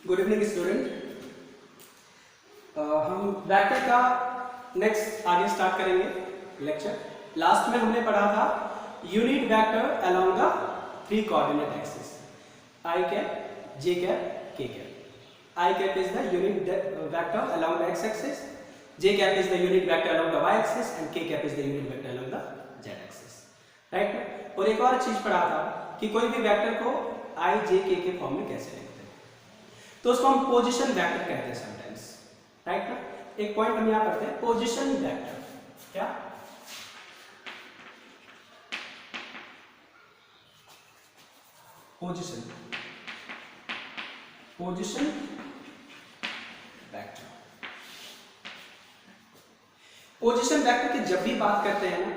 Good evening student. हम vector का next आगे स्टार्ट करेंगे लेक्चर। लास्ट में हमने पढ़ा था unit vector along the three coordinate axis I cap, J cap, K cap. I cap is the unit vector along the X axis, J cap is the unit vector along the Y axis and K cap is the unit vector along the Z axis. Right. और एक और चीज पढ़ा था कि कोई भी vector को आई जे के फॉर्म में कैसे लिखते हैं, तो उसको हम पोजीशन वेक्टर कहते हैं समटाइम्स। राइट ना। एक पॉइंट हम यहां पढ़ते हैं, पोजीशन वेक्टर क्या, पोजीशन वेक्टर। पोजीशन वेक्टर की जब भी बात करते हैं ना,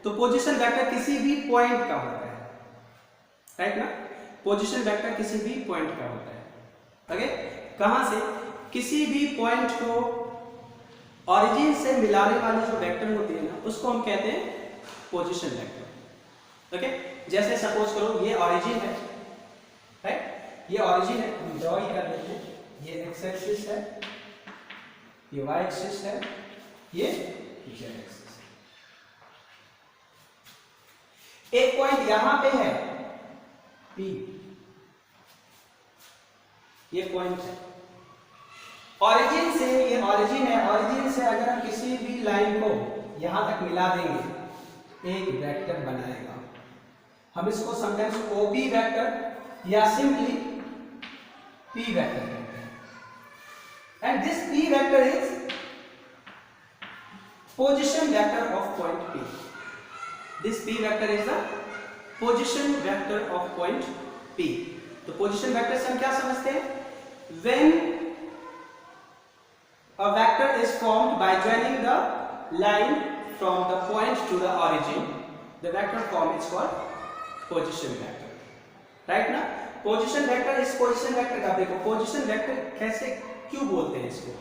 तो पोजीशन वेक्टर किसी भी पॉइंट का होता है। राइट ना। पोजीशन वेक्टर किसी भी पॉइंट का होता है। ओके। कहां से, किसी भी पॉइंट को ऑरिजिन से मिलाने वाली जो वेक्टर होती है ना, उसको हम कहते हैं पोजीशन वेक्टर। ओके। जैसे सपोज करो ये ऑरिजिन है, राइट, ये ऑरिजिन है, हम ड्रॉ ही कर लेते हैं। ये एक्स एक्सिस है, ये वाई एक्सिस है, ये जेड एक्सिस है। एक पॉइंट यहां पे है P, ये पॉइंट है ऑरिजिन से, ये ऑरिजिन है, ऑरिजिन से अगर हम किसी भी लाइन को यहां तक मिला देंगे एक वेक्टर बनाएगा। हम इसको समटाइम्स OP वेक्टर या सिंपली P वेक्टर कहते हैं। And this P vector is position vector of point P। This P vector is the position vector of point P। तो पोजीशन वेक्टर से हम क्या समझते हैं, when a vector is formed by joining the line from the point to the origin, the vector form is called position vector। Right ना। Position vector, इस position vector का देखो, पोजीशन वेक्टर कैसे क्यों बोलते हैं इसको,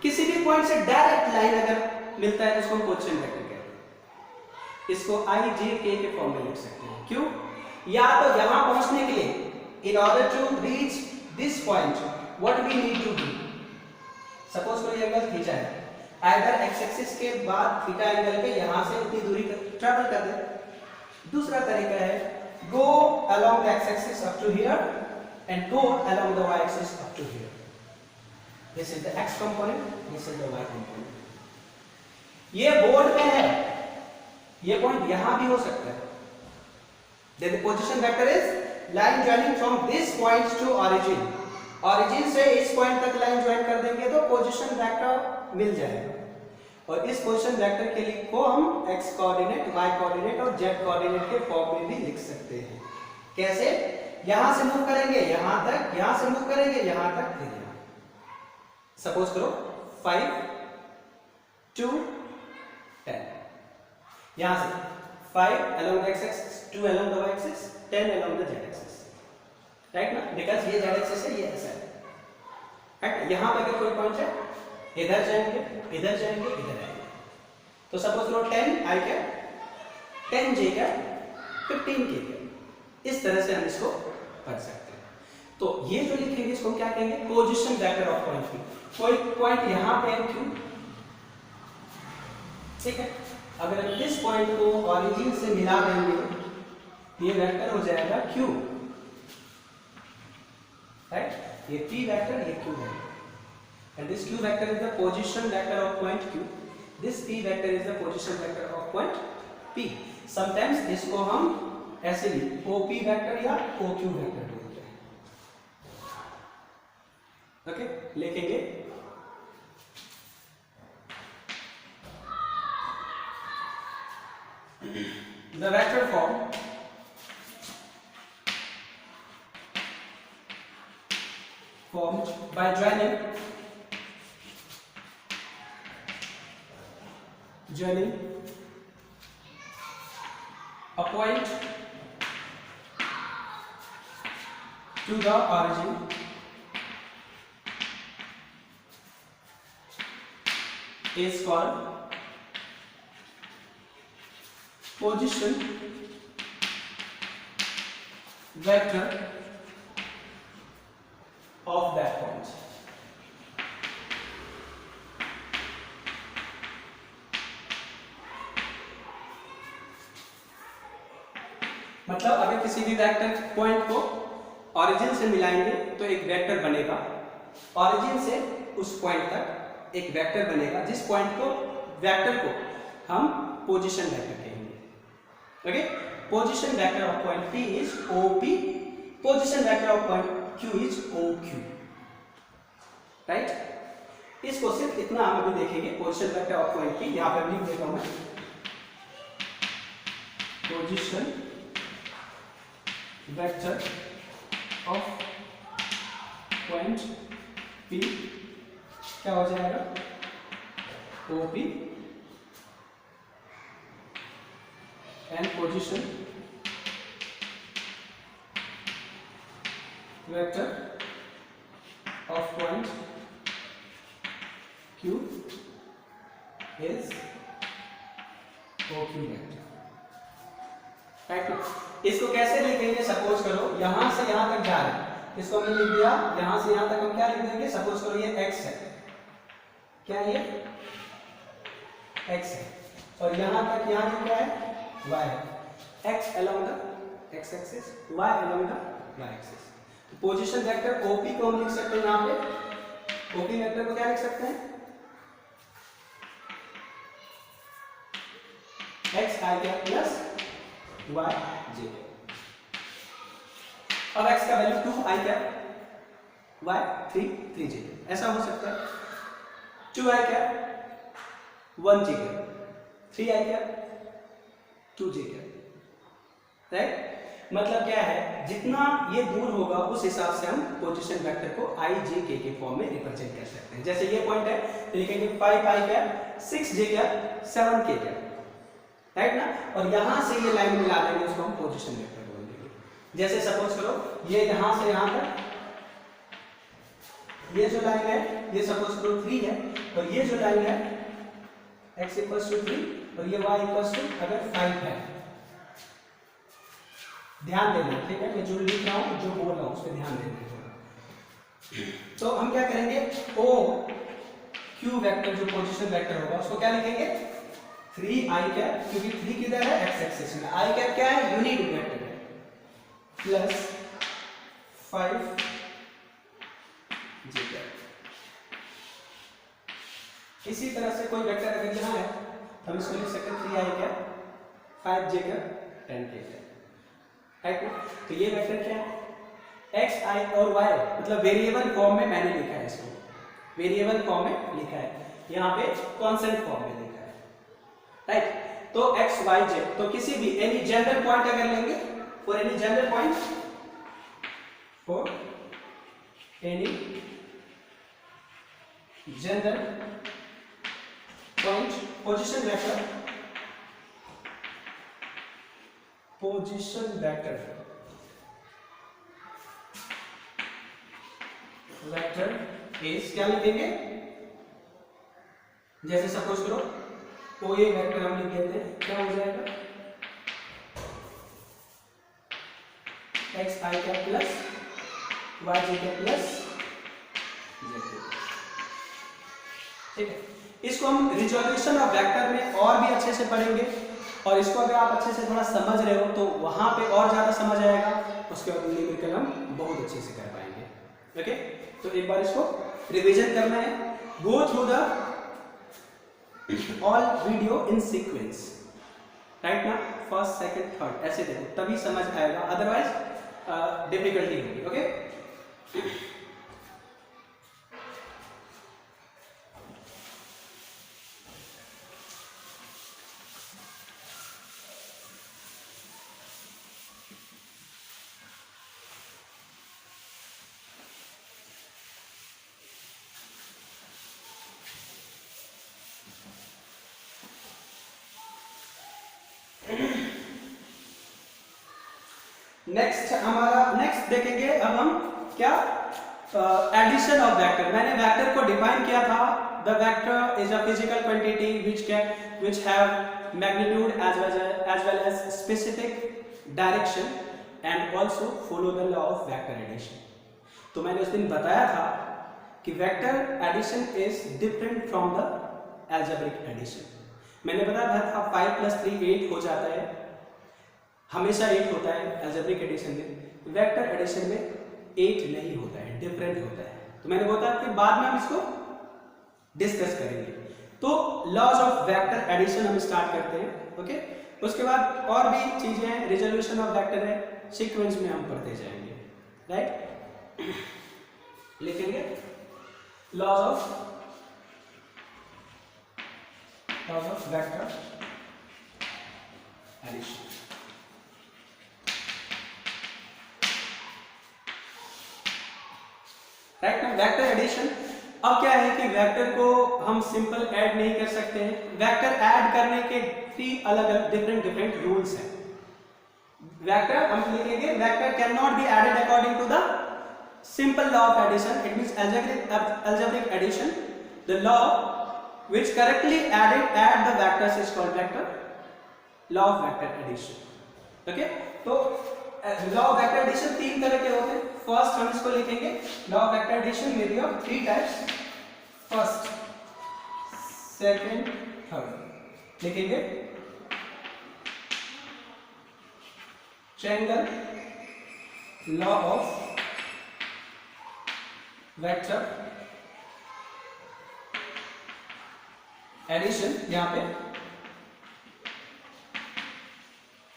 किसी भी पॉइंट से डायरेक्ट लाइन अगर मिलता है तो उसको हम पोजीशन वेक्टर कहते हैं। इसको आई जे के फॉर्म में लिख सकते हैं। क्यों, या तो यहां पहुंचने के लिए in order to reach this point what we need to do, suppose कोई एंगल थीटा है, अगर एक्स एक्सिस के बाद थीटा एंगल पे यहां से इतनी दूरी ट्रैवल कर दे। दूसरा तरीका है go along the x axis up to here and go along the y axis up to here। this is the x component, this is the y component। ये बोर्ड पे है, ये पॉइंट यहां भी हो सकता है। then the position vector is line joining from this point to origin। origin से इस पॉइंट तक लाइन ज्वाइन कर देंगे तो पोजीशन वेक्टर मिल जाएगा। और इस पोजीशन वेक्टर के लिए को हम x कोऑर्डिनेट, y कोऑर्डिनेट और z कोऑर्डिनेट के फॉर्म में भी लिख सकते हैं। कैसे, यहां से मूव करेंगे यहां तक, यहां से मूव करेंगे यहां तक, फिर यहां। सपोज करो 5 2 10, यहां से 5 along the x axis, 2 along the y axis, 10 along the z axis। Right ना, बिकॉज़ ये z axis है, ये ऐसा है। राइट। यहां पे अगर कोई पॉइंट है, इधर जाएंगे, इधर जाएंगे, इधर आएंगे। तो सपोज करो 10 i cap, 10 j cap, 15 k cap. इस तरह से हम इसको पढ़ सकते हैं। तो ये जो लिखेंगे इसको क्या कहेंगे, position vector of point P। कोई पॉइंट यहां पे है Q, ठीक है, अगर इस पॉइंट को ऑरिजिन से मिला देंगे ये वेक्टर हो जाएगा Q। राइट, ये P वेक्टर, ये Q vector, and this Q vector is the position vector of point Q। this P vector is the position vector of point P। sometimes इसको हम ऐसे भी OP वेक्टर या OQ vector बोलते हैं। Okay, लिखेंगे the vector form formed by joining a point to the origin is called position vector of that point। मतलब अगर किसी भी वेक्टर पॉइंट को ओरिजिन से मिलाएंगे तो एक वेक्टर बनेगा, ओरिजिन से उस पॉइंट तक एक वेक्टर बनेगा, जिस पॉइंट को वेक्टर को हम पोजीशन वेक्टर कहेंगे। Okay, position vector of point P is OP, position vector of point Q is OQ, right. इसको सिर्फ इतना हम अभी देखेंगे, position vector of point P, यहां पर लिख देता हूं मैं, position vector of point P क्या हो जाएगा, OP and position vector of point Q is OQ vector, right. इसको कैसे लिखेंगे, सपोज करो यहां से यहां तक जा रहे हैं, इसको हमने लिख दिया, यहां से यहां तक हम क्या लिख देंगे, सपोज करो ये x है, क्या ये x है, और यहां तक यहां क्या है, y है, x along the x axis, y along the y axis। तो पोजीशन वेक्टर OP को हम लिख सकते हैं, यहां पे OP वेक्टर को क्या लिख सकते हैं, x I क्या प्लस y j। अब x का वैल्यू 2 I क्या, y 3 j, ऐसा हो सकता है। 2 I क्या, 1 j क्या, 3 I क्या, 2 j क्या, राइट। मतलब क्या है, जितना ये दूर होगा उस हिसाब से हम पोजीशन वेक्टर को I j k के फॉर्म में रिप्रेजेंट कर सकते हैं। जैसे ये पॉइंट है तो लिखेंगे 5 I क्या, 6 j क्या, 7 k क्या, राइट ना। और यहां से ये लाइन मिला देंगे, उसको हम पोजीशन वेक्टर बोल देंगे। जैसे सपोज करो ये यहां से यहां तक, ये जो लाइन है ये सपोज करो 3 है, और ये जो लाइन है x = 3 और ये y = अगर 5 है, ध्यान देना, ठीक है, मैं जो लिख रहा हूं जो बोल रहा हूं उस पर ध्यान देना थोड़ा। तो हम क्या करेंगे, OQ वेक्टर जो पोजीशन वेक्टर होगा उसको क्या लिखेंगे, 3 I क्या, क्योंकि 3 किधर है, x एक्सिस में, I क्या है, यूनिट वेक्टर है, प्लस 5 j क्या। इसी तरह से कोई वेक्टर अगर यहां है तो हम इसको लिख सकते हैं 3 I क्या, 5 j क्या, 10 k क्या, राइट ना। तो ये वेक्टर क्या है, x I और y, मतलब वेरिएबल फॉर्म में मैंने लिखा है, इसको वेरिएबल फॉर्म में लिखा है, यहाँ पे कांस्टेंट फॉर्म में लिखा है, राइट। तो x y z, तो किसी भी एनी जनरल पॉइंट अगर लेंगे, for any general point, for any general point, position vector, position vector is क्या लिखेंगे, जैसे सपोज करो OA वेक्टर हम लिख देते हैं, क्या हो जाएगा, x I का प्लस y j का प्लस z, ठीक है। इसको हम रिजोल्यूशन ऑफ वेक्टर में और भी अच्छे से पढ़ेंगे, और इसको अगर आप अच्छे से थोड़ा समझ रहे हो तो वहां पे और ज्यादा समझ आएगा, उसके बाद न्यूमेरिकल हम बहुत अच्छे से कर पाएंगे। ओके, तो एक बार इसको रिवीजन करना है, go through the all video in sequence, right ना, फर्स्ट सेकंड थर्ड ऐसे देखो, तभी समझ आएगा, अदरवाइज डिफिकल्टी होगी। ओके, नेक्स्ट देखेंगे अब हम क्या, एडिशन ऑफ वेक्टर। मैंने वेक्टर को डिफाइन किया था, the vector is a physical quantity which have magnitude as well as specific direction and also follow the law of vector addition। तो मैंने उस दिन बताया था कि vector addition is different from the algebraic addition. मैंने बताया था 5 + 3 8 हो जाता है, हमेशा 8 होता है अलजेब्रिक एडिशन में, वेक्टर एडिशन में 8 नहीं होता है, डिफरेंट होता है। तो मैंने बोला कि बाद में हम इसको डिस्कस करेंगे। तो लॉज ऑफ वेक्टर एडिशन हम स्टार्ट करते हैं, ओके। उसके बाद और भी चीजें हैं, रिजोल्यूशन ऑफ वेक्टर है, सीक्वेंस में हम पढ़ते जाएंगे, राइट। लिखेंगे laws of vector addition. Right ना, वेक्टर एडिशन। अब क्या है कि वेक्टर को हम सिंपल ऐड नहीं कर सकते हैं, वेक्टर ऐड करने के 3 अलग अलग डिफरेंट रूल्स हैं। वेक्टर हम लिखेंगे vector can not be added according to the simple law of addition, it means algebraic addition. The law which correctly add the vectors is called vector law of vector addition, okay। तो law of vector addition 3 तरह के होते हैं। First हम इसको लिखेंगे law of vector addition में भी of 3 types, first, second, third. लिखेंगे triangle law of vector addition, यहां पे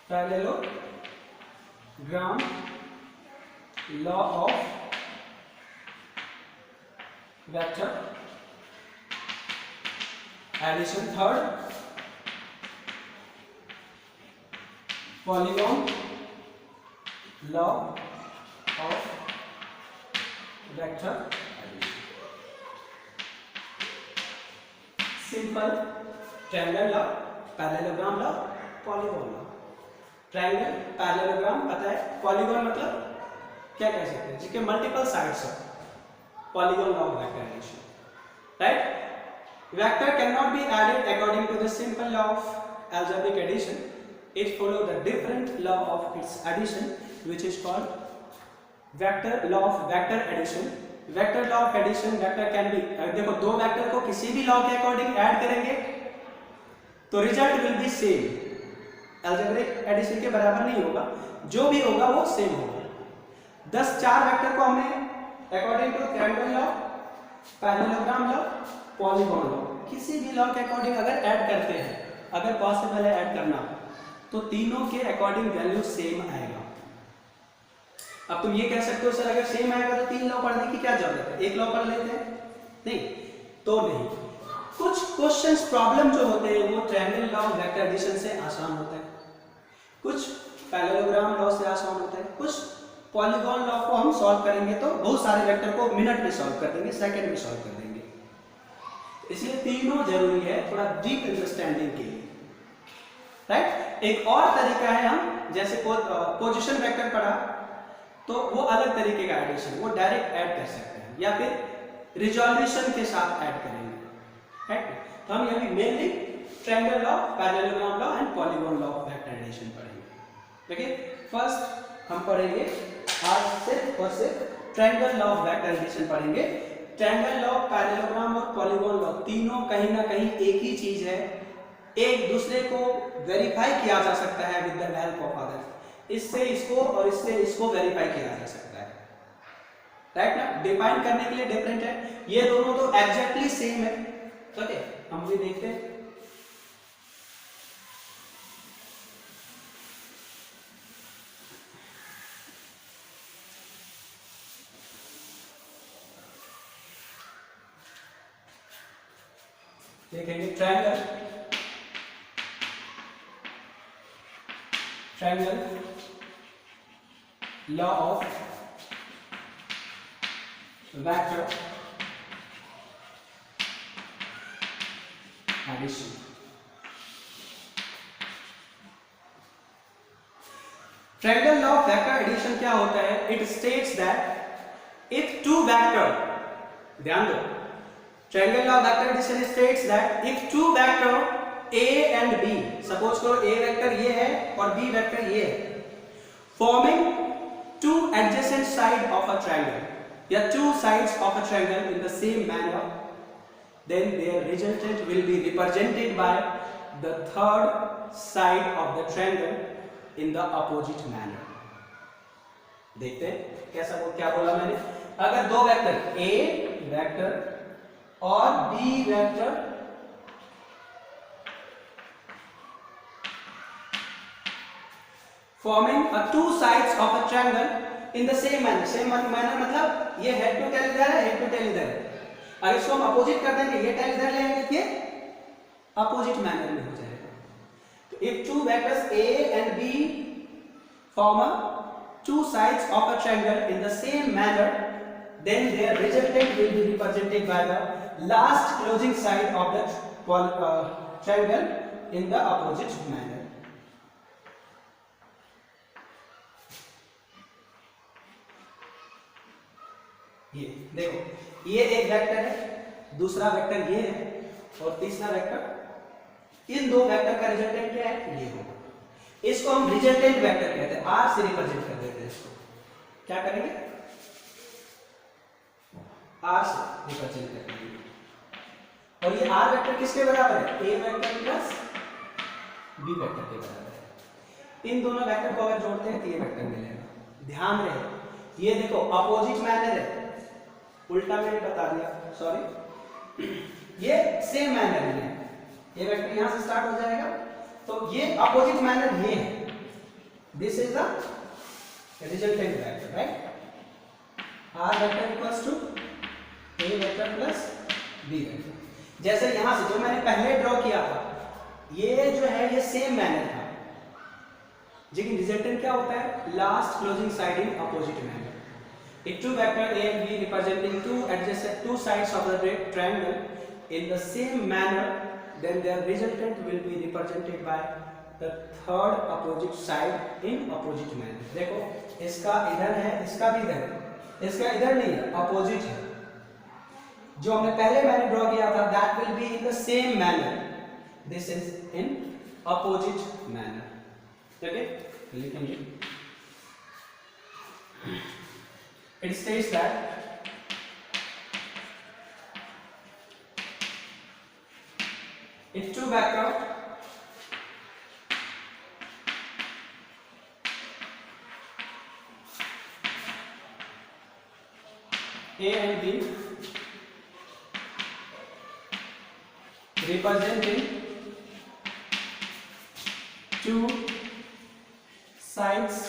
parallelogram law of vector addition. Third, polygon law of vector addition. Simple triangle law, parallelogram law, polygon law. Triangle, parallelogram पता है, polygon मतलब क्या कह सकते हैं, जिसके मल्टीपल साइड्स हो, polygon law of vector addition, right. Vector can not be added according to the simple law of algebraic addition, it follow the different law of its addition which is called vector law of vector addition। Vector law of addition, vector can be, देखो दो vector को किसी भी law के according add करेंगे तो result will be same. Algebraic addition के बराबर नहीं होगा, जो भी होगा वो सेम होगा। 4 वेक्टर को हमने according to triangle law, parallelogram law, polygon law, किसी भी लॉ के अकॉर्डिंग अगर ऐड करते हैं, अगर पॉसिबल है ऐड करना, तो तीनों के अकॉर्डिंग वैल्यू सेम आएगा। अब तुम ये कह सकते हो सर अगर सेम आएगा तो 3 लॉ पढ़ने की क्या जरूरत है, 1 लॉ पढ़ लेते हैं, नहीं तो नहीं। कुछ क्वेश्चंस प्रॉब्लम जो होते हैं वो triangle law of vector addition से आसान होता है, कुछ पैरेललोग्राम लॉ से आसान होता है, कुछ पॉलीगॉन लॉ को हम सॉल्व करेंगे तो बहुत सारे वेक्टर को मिनट में सॉल्व कर देंगे, सेकंड में सॉल्व कर देंगे। इसलिए तीनों जरूरी है थोड़ा डीप अंडरस्टैंडिंग के लिए, राइट। एक और तरीका है, हम जैसे पोजीशन वेक्टर पढ़ा तो वो अलग तरीके का एडिशन, वो डायरेक्ट ऐड कर सकते हैं या फिर रिजोल्यूशन के साथ ऐड करेंगे, राइट। तो हम यही mainly triangle law, parallelogram law and polygon law of vector addition पढ़ेंगे। देखिए फर्स्ट हम पढ़ेंगे आज सिर्फ और सिर्फ triangle law of vector addition पढ़ेंगे। ट्रायंगल लॉ, पैरेललोग्राम और पॉलीगॉन लॉ तीनों कहीं ना कहीं एक ही चीज है, एक दूसरे को वेरीफाई किया जा सकता है with the help of others. इससे इसको और इससे इसको वेरीफाई किया जा सकता है, राइट ना। डिफाइन करने के लिए डिफरेंट है, ये दोनों तो एग्जैक्टली सेम है, ओके। हम भी देखते हैं, देखेंगे triangle law of vector addition. Triangle law of vector addition क्या होता है, it states that if 2 vector, ध्यान दो, triangle law of vector addition states that if 2 vector A and B, suppose करो A वेक्टर ये है और B वेक्टर ये है, forming 2 adjacent side of a triangle या 2 sides of a triangle in the same manner, then their resultant will be represented by the third side of the triangle in the opposite manner. देखते हैं कैसा क्या बोला मैंने। अगर दो vector A vector और B vector forming a two sides of a triangle in the same manner, same manner मतलब ये head to tail इधर है, head to tail इधर है। अगर इसको हम अपोजिट कर देंगे, ये tail इधर ले आएंगे तो ये अपोजिट मैनर में हो जाएगा। तो if two vectors A and B form a two sides of a triangle in the same manner, then their resultant will be represented by the last closing side of the triangle in the opposite manner. ये देखो, ये एक vector है, दूसरा vector ये है और तीसरा वेक्टर, इन दो वेक्टर का रिजल्टेंट क्या है, ये होगा। इसको हम रिजल्टेंट वेक्टर कहते हैं, आर से रिप्रेजेंट कर देते हैं इसको। क्या करेंगे, आर से रिप्रेजेंट करेंगे। और ये आर वेक्टर किसके बराबर है, ए वेक्टर प्लस बी वेक्टर के बराबर है। इन दोनों वेक्टर को अगर जोड़ते हैं तो ये वेक्टर मिलेगा। ध्यान रहे, ये देखो अपोजिट मैनर है, उल्टा मैंने बता दिया, सॉरी, ये सेम मैनर है। ये वेक्टर यहां से स्टार्ट हो जाएगा, तो ये अपोजिट मैनर ये है। This is the resultant vector, right. R vector equals to A vector plus B vector. जैसे यहां से जो मैंने पहले ड्रॉ किया था, ये जो है ये सेम मैनर था, लेकिन रिजल्टेंट क्या होता है, last closing side in opposite manner. If two vector A and B representing two adjacent two sides of the triangle in the same manner, then their resultant will be represented by the third opposite side in opposite manner. देखो, इसका इधर है, इसका भी इधर है, इसका इधर नहीं है, अपोजिट है। जो हमने पहले मैंने ड्रॉ किया था, that will be in the same manner. This is in opposite manner. Okay? लिखेंगे। It states that if two vector A and B representing two sides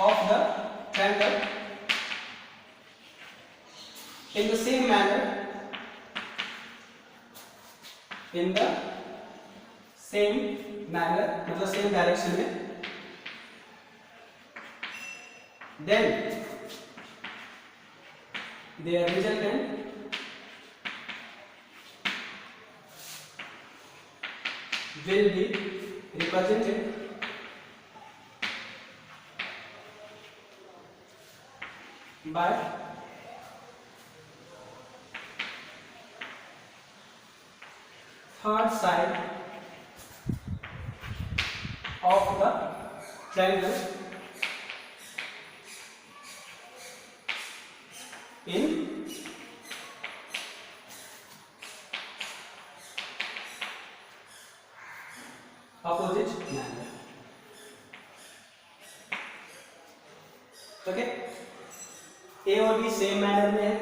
of the triangle in the same manner, in the same manner, मतलब same direction में, then their resultant will be represented by third side of the triangle in opposite manner. Okay, A और B same manner में है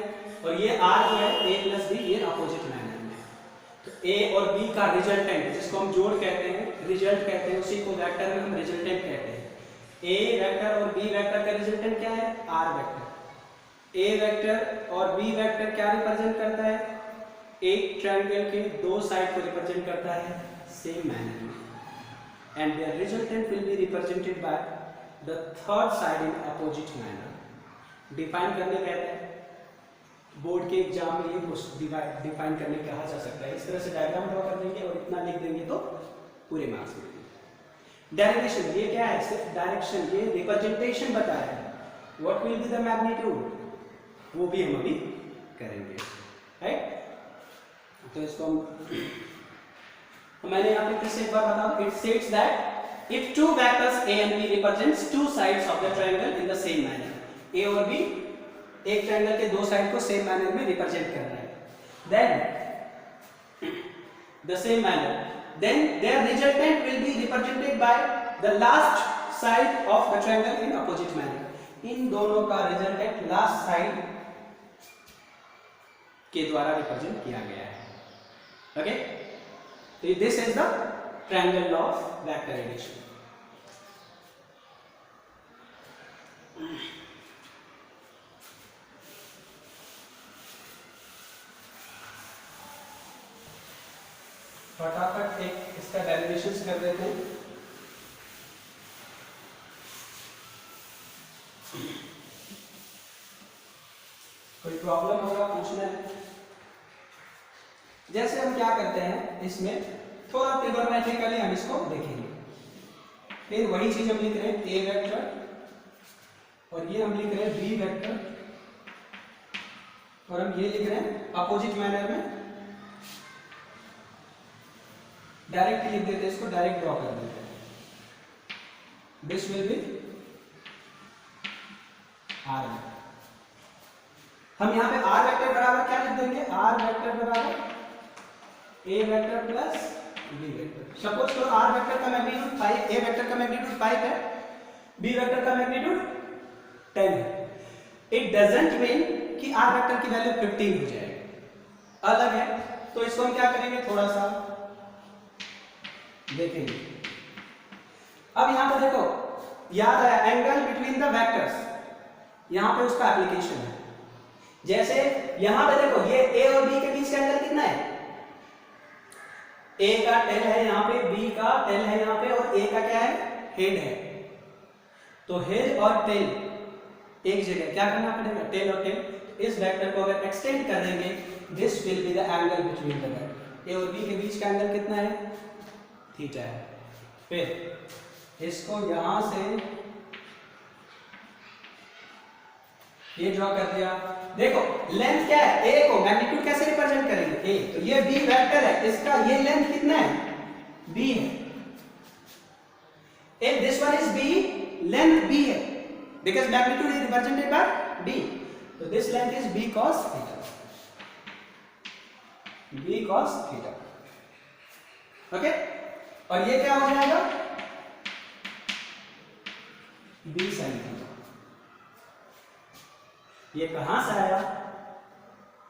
और ये are जो है ए plus B, ये अपोजिट मैनर में है। तो ए और बी का रिजल्टेंट, जिसको हम जोड़ कहते हैं, रिजल्ट कहते हैं, उसी को वेक्टर में हम रिजल्टेंट कहते हैं। ए वेक्टर और बी वेक्टर का रिजल्टेंट क्या है, आर वेक्टर। ए वेक्टर और बी वेक्टर क्या रिप्रेजेंट करता है, एक ट्रायंगल के दो साइड को रिप्रेजेंट करता है सेम मैनर में, and their resultant will be represented by the third side in opposite manner. Define करने कहते हैं, बोर्ड के एग्जाम में ये डिफाइन करने कहा जा सकता है। इस तरह से डायग्राम ड्रॉ कर देंगे और इतना लिख देंगे तो पूरे मार्क्स मिलेंगे। डायरेक्शन, ये क्या है, सिर्फ डायरेक्शन, ये रिप्रेजेंटेशन बताया है। What will be the magnitude, वो भी हम अभी करेंगे, राइट। तो इसको हम मैंने यहाँ पे फिर से एक बार बताऊं, it states that if two vectors A and B represents two sides of the triangle in the same manner, A और बी एक ट्रायंगल के दो साइड को सेम मैनर में रिप्रेजेंट कर रहा है, then the same manner then their resultant will be represented by the last side of the triangle in opposite manner. इन दोनों का रिजल्टेंट लास्ट साइड के द्वारा रिप्रेजेंट किया गया है. ओके, तो this is the triangle of vector addition. फटाफट एक इसका डेरिवेशंस कर देते हैं. कोई प्रॉब्लम होगा पूछना है. जैसे हम क्या करते हैं, इसमें थोड़ा ट्रिगोनोमेट्रिकली हम इसको देखेंगे. फिर वही चीज हम लिख रहे हैं ए वेक्टर और ये हम लिख रहे हैं बी वेक्टर और हम ये लिख रहे हैं अपोजिट मैनर में. डायरेक्ट लिख देते हैं, इसको डायरेक्ट ड्रॉ कर देते हैं. This will be R. हम यहाँ पे आर वेक्टर बराबर क्या लिख देंगे, आर वेक्टर बराबर A vector plus B vector. Suppose करो आर वेक्टर का मैग्नीट्यूड 5, ए वेक्टर का मैग्नीट्यूड 5 है, बी वेक्टर का मैग्नीट्यूड 10 है. इट डजंट मीन कि आर वेक्टर की वैल्यू 15 हो जाएगी, अलग है. तो इसको हम क्या करेंगे, थोड़ा सा देखेंगे. अब यहां पर देखो, याद आया एंगल बिटवीन द वेक्टर्स, यहां पे उसका एप्लीकेशन है. जैसे यहां पे देखो, ये ए और बी के बीच का एंगल कितना है, ए का टेल है यहाँ पे, बी का टेल है यहाँ पे और ए का क्या है, हेड है. तो हेड और टेल एक जगह क्या करना पड़ेगा, टेल और टेल. इस वेक्टर को अगर एक्सटेंड कर देंगे, this will be the angle between the vector. A और बी के बीच का एंगल कितना है, थीटा है. फिर इसको यहां से ये ड्रॉ कर दिया. देखो लेंथ क्या है, ए को मैग्नीट्यूड कैसे रिप्रेजेंट करेंगे, ए. तो ये बी वेक्टर है, इसका ये लेंथ कितना है, बी है. If this one is B, length B है, because magnitude is represented by B. तो this length is B cos theta, B cos theta. Okay, और ये क्या हो जाएगा, बी sin थीटा. ये कहां से आया,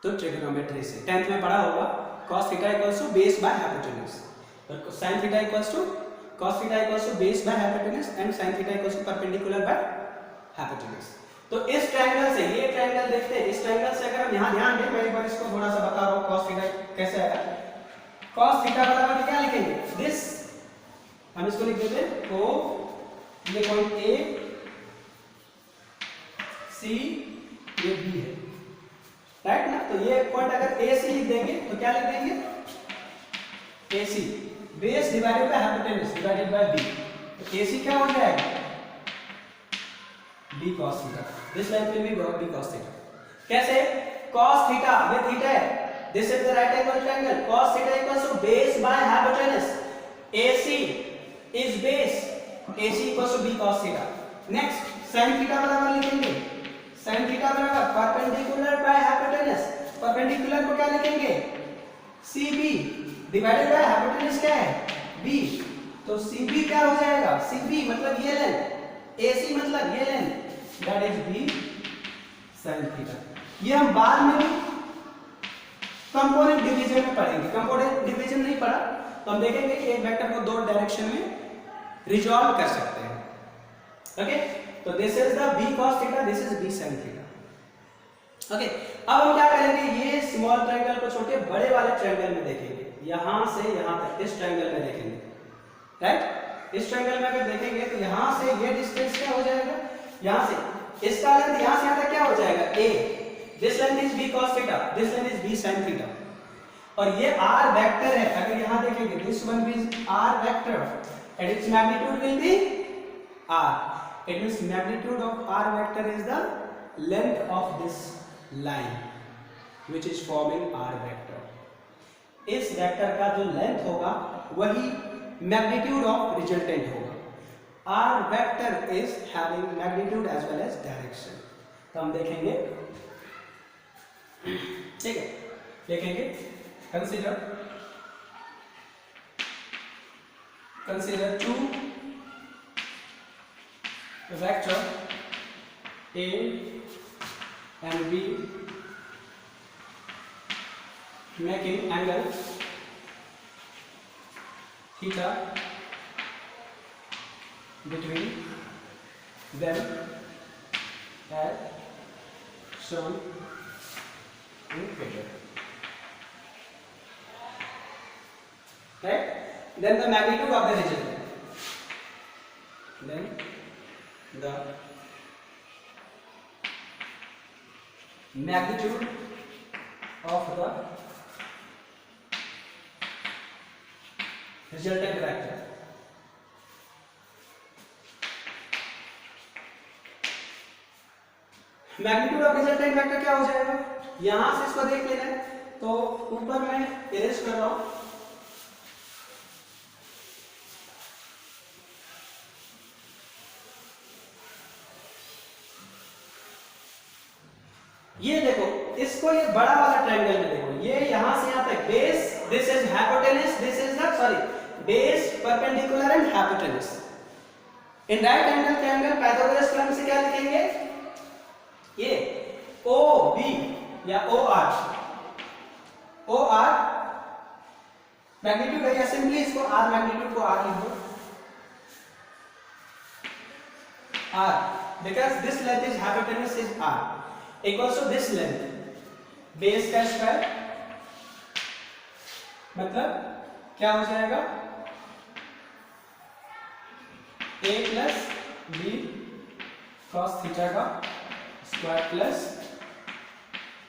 तो ट्रिगोनोमेट्री से 10th में पढ़ा होगा. cos theta equals to base by hypotenuse और sin theta equals to cos theta equals to base by hypotenuse and sin theta equals to perpendicular by hypotenuse. तो इस ट्रायंगल से, ये ट्रायंगल देखते हैं, इस ट्रायंगल से अगर हम यहां ध्यान दें, मैं एक बार इसको थोड़ा सा बता रहा हूं cos थीटा कैसे आएगा. cos थीटा बराबर क्या लिखेंगे, दिस, हम इसको लिख देते हैं ओ, ये पॉइंट ए, सी, ये बी है, राइट ना. तो ये पॉइंट अगर ए सी लिख देंगे तो क्या लिख देंगे, A C base divided by hypotenuse divided by B. तो ए सी क्या हो जाएगा, B cos theta. This line will be cos theta. कैसे, cos थीटा, ये थीटा है, this is the right angle triangle. cos theta equals to base by hypotenuse. AC is base, AC equals to B cos theta. Next sin theta बराबर लिखेंगे, sin theta बराबर perpendicular by hypotenuse. Perpendicular को क्या लिखेंगे, CB divided by hypotenuse क्या है, B. तो CB क्या हो जाएगा, CB मतलब ये लेंथ, AC मतलब ये length, that is B sin theta. ये हम बाद में भी कंपोनेंट डिवीजन में पढ़ेंगे. कंपोनेंट डिवीजन नहीं पढ़ा तो हम देखेंगे कि एक वेक्टर को दो डायरेक्शन में रिजॉल्व कर सकते हैं. ओके, तो this is the b cos theta, this is b sin theta. Okay, अब हम क्या करेंगे, ये स्मॉल ट्रायंगल को छोड़ के बड़े वाले ट्रायंगल में देखेंगे. यहां से यहां तक इस ट्रायंगल में देखेंगे, राइट. इस ट्रायंगल में अगर देखेंगे तो यहां से ये डिस्टेंस क्या हो जाएगा, यहां से इसका लेंथ यहां से यहां तक क्या हो जाएगा, a. This length is b cos theta, this length is b sin theta. और ये r वेक्टर है, अगर यहां देखेंगे this one is r vector and its magnitude will be r. It means magnitude of r vector is the length of this line which is forming r vector. इस vector का जो length होगा वही magnitude of resultant होगा. r vector is having magnitude as well as direction. तो हम देखेंगे, ठीक है, देखेंगे. Consider consider two vector A and B making angle theta between them as shown in figure. Right? Then the magnitude of the resultant. Then the magnitude of the resultant vector. Magnitude of resultant vector क्या हो जाएगा, यहां से इसको देख लेना है, तो ऊपर मैं इरेज कर रहा हूं, ये देखो इसको, ये बड़ा वाला ट्रायंगल में देखो, ये यहां से यहां तक base, this is hypotenuse, this is the sorry base perpendicular and hypotenuse. In right angle triangle Pythagoras theorem से क्या लिखेंगे, ये ओ बी या ओ आर मैग्नीट्यूड है, या सिंपली इसको आर मैग्नीट्यूड को आर लिख दो, R because this length is hypotenuse is R equals to this length base का स्क्वायर, मतलब क्या हो जाएगा a plus B cos theta का square plus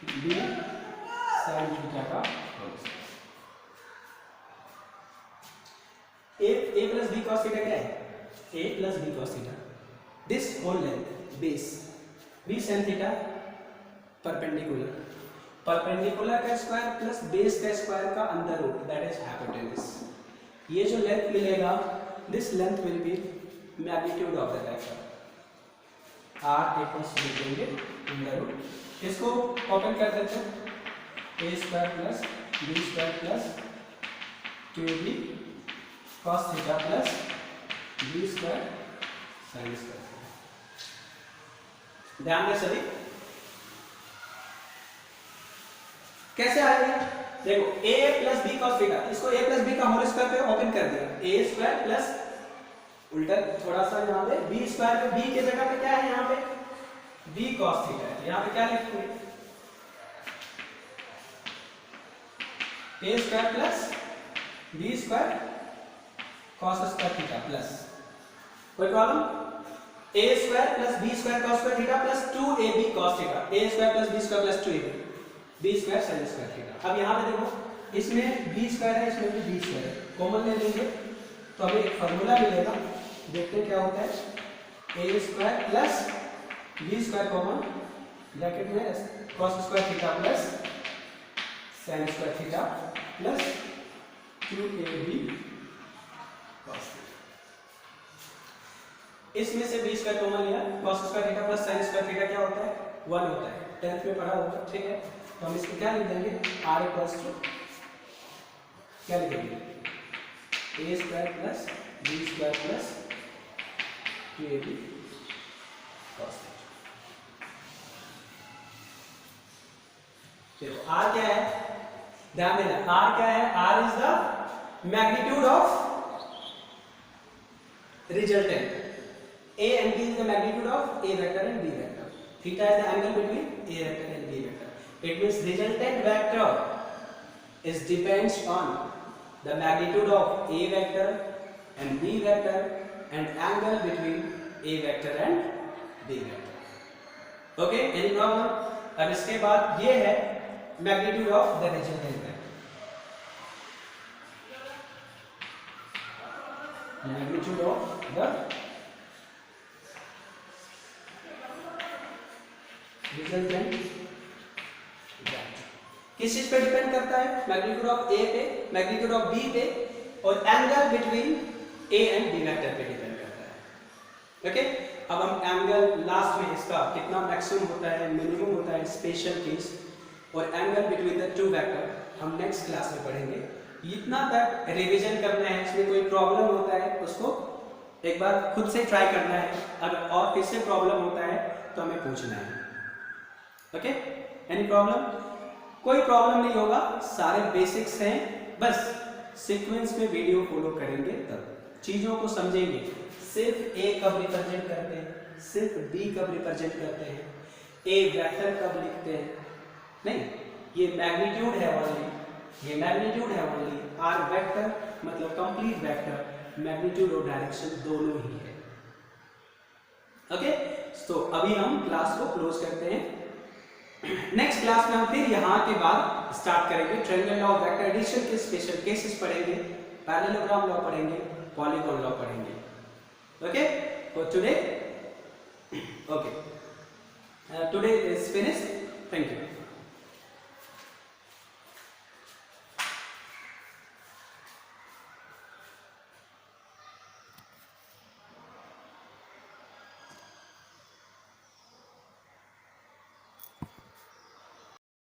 B sine theta का a plus B cos theta क्या है, a plus B cos theta, this whole length base B sine theta perpendicular का स्क्वायर प्लस बेस का square का under root, that is hypotenuse. ये जो length मिलेगा, this length will be magnitude of the vector, r equals to लिखेंगे under root, इसको open कर देते हैं, a square plus B square plus 2b cos theta plus b square sin square. ध्यान दें सभी, कैसे आएगा, देखो a plus B cos theta, इसको a प्लस बी का होल स्क्वायर पे ओपन कर दिया, a स्क्वायर प्लस उल्टा थोड़ा सा यहाँ पे b स्क्वायर पे, b की जगह पे क्या है यहाँ पे b कॉस थीटा है, यहाँ पे क्या लिखेंगे a square plus b square cos square theta plus, कोई problem, a square plus b square cos square theta plus 2ab cos theta, a square plus b square plus 2ab b square sin square theta. अब यहाँ पे देखो इसमें b square है, इसमें भी b square है, कॉमन ले लेंगे तो हमें एक फार्मूला मिलेगा, देखते हैं क्या होता है, a square plus b square common bracket में cos square theta plus sin square theta plus 2ab cos theta, इसमें से b स्क्वायर कॉमन लिया, cos square theta plus sin square theta क्या होता है, 1 होता है, 10th में पढ़ा होगा, ठीक है, तो हम इसको क्या लिख देंगे, r इक्वल्स टू क्या लिखेंगे, a square plus b square plus 2ab cos theta. चलो r क्या है, ध्यान देना, r क्या है, r is the magnitude of resultant, a and b is the magnitude of a vector and b vector, theta is the angle between a vector and b vector. It means resultant vector is depends on the magnitude of a vector and b vector and angle between a vector and b vector. Okay, any problem? अब इसके बाद ये है magnitude of the resultant vector, magnitude of the resultant vector किस चीज पे depend करता है, मैग्नीट्यूड ऑफ a पे, मैग्नीट्यूड ऑफ b पे और angle between a and b vector पे डिपेंड करता है। ओके, अब हम एंगल लास्ट में इसका कितना मैक्सिमम होता है, मिनिमम होता है, स्पेशल केस और angle between the two vector हम नेक्स्ट क्लास में पढ़ेंगे। इतना तक रिवीजन करना है, इसमें कोई प्रॉब्लम होता है उसको एक बार खुद से ट्राई करना है, अगर और किसी प्रॉब्लम होता है तो हमें पूछना है। Okay, any problem? कोई प्रॉब्लम नहीं होगा, सारे बेसिक्स हैं, बस सीक्वेंस में वीडियो फॉलो करेंगे तब चीजों को समझेंगे। सिर्फ ए कब रिप्रेजेंट करते हैं, सिर्फ बी कब रिप्रेजेंट करते हैं, ए वेक्टर कब लिखते हैं, नहीं, ये मैग्नीट्यूड है ओनली, ये मैग्नीट्यूड है ओनली, आर वेक्टर मतलब कंप्लीट वेक्टर मैग्नीट्यूड और डायरेक्शन दोनों ही है। ओके, तो अभी हम क्लास को क्लोज करते हैं। नेक्स्ट क्लास में हम फिर यहाँ के बाद स्टार्ट करेंगे triangle law of vector addition के स्पेशल केसेस पढ़ेंगे, पैरेललोग्राम लॉ पढ़ेंगे, पॉलीगॉन लॉ पढ़ेंगे। Okay, for today, okay, today is finished, thank you.